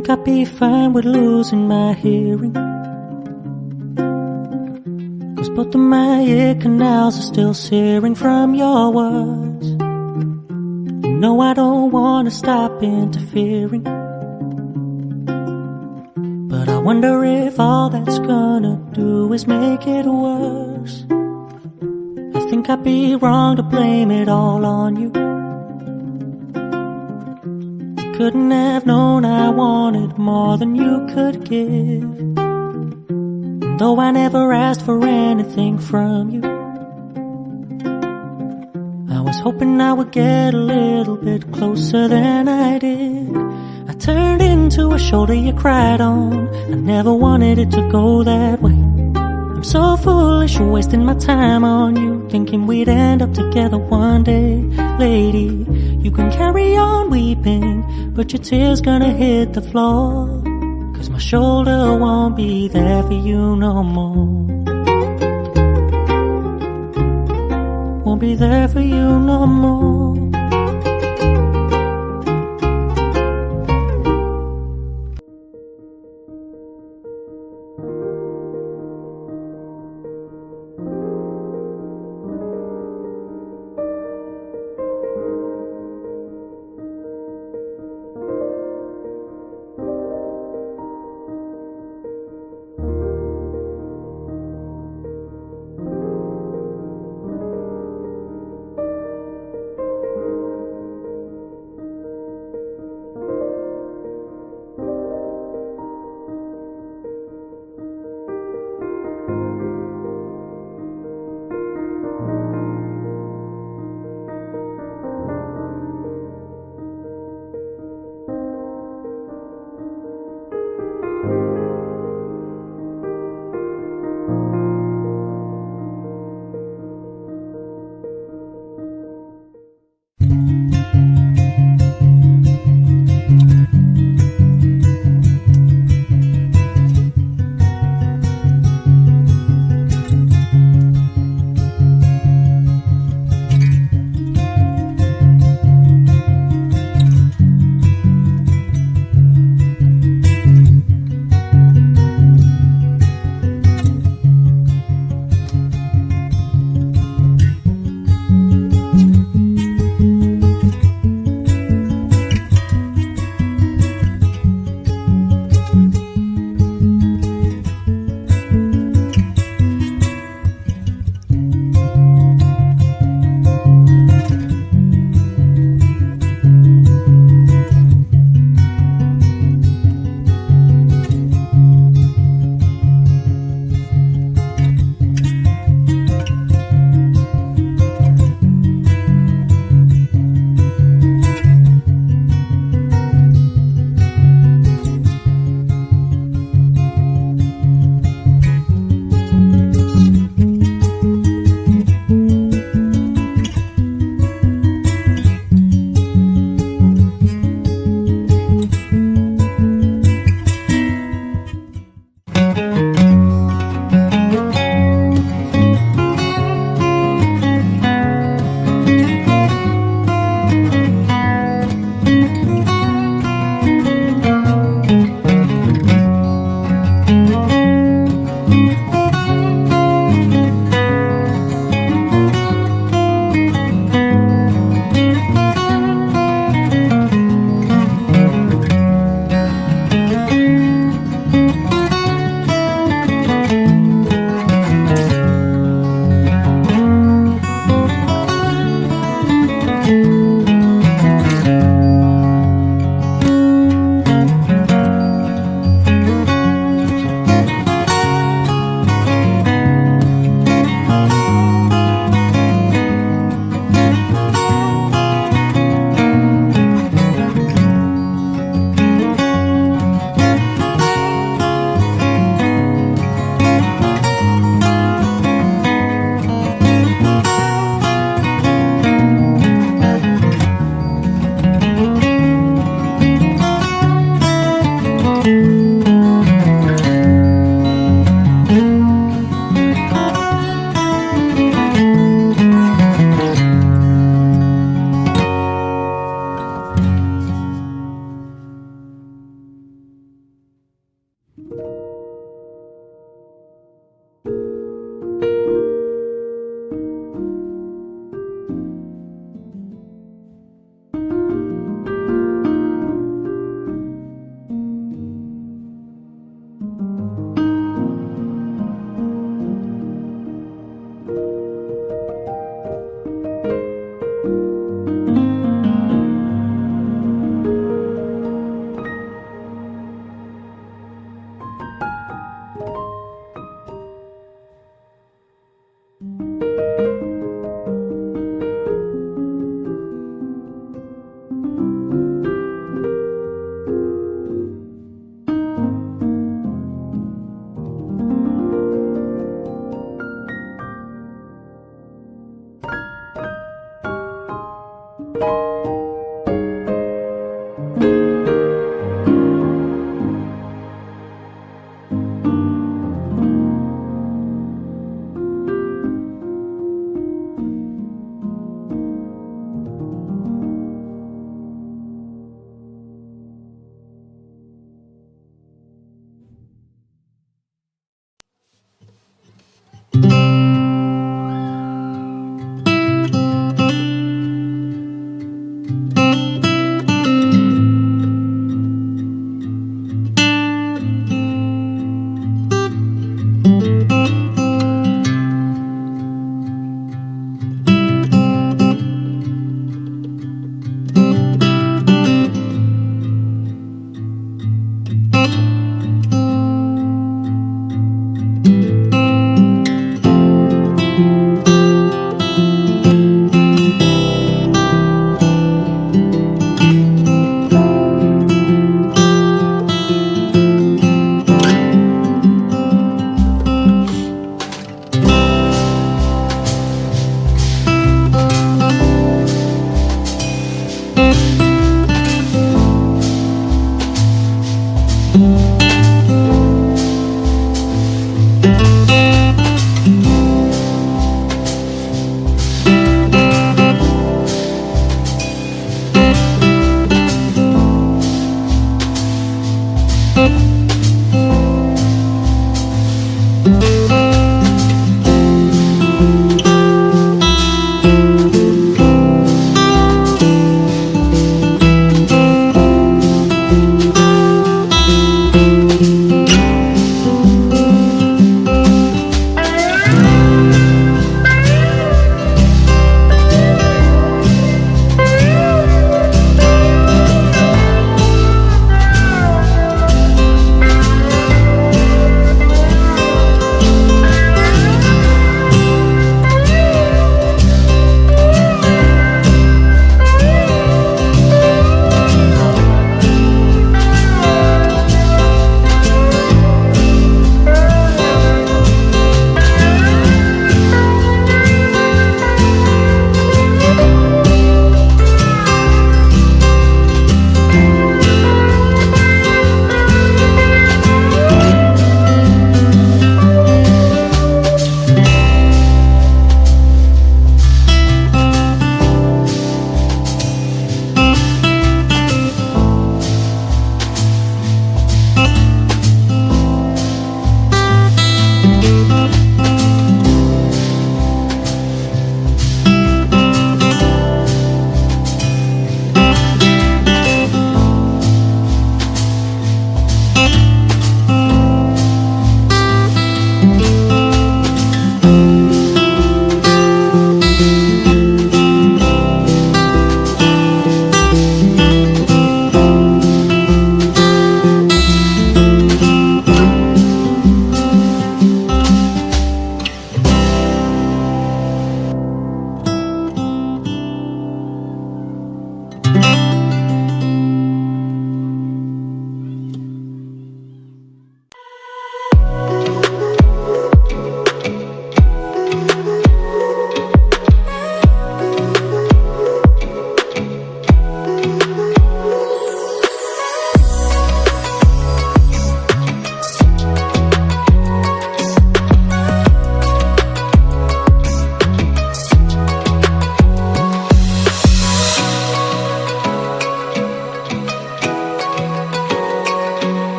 think I'd be fine with losing my hearing, 'cause both of my ear canals are still searing from your words. You know I don't wanna stop interfering, but I wonder if all that's gonna do is make it worse. I think I'd be wrong to blame it all on you. You couldn't have known I wanted more than you could give, and though I never asked for anything from you, I was hoping I would get a little bit closer than I did. I turned into a shoulder you cried on. I never wanted it to go that way. I'm so foolish, wasting my time on you, thinking we'd end up together one day. Lady, you can carry on weeping, but your tears gonna hit the floor, 'cause my shoulder won't be there for you no more. Won't be there for you no more.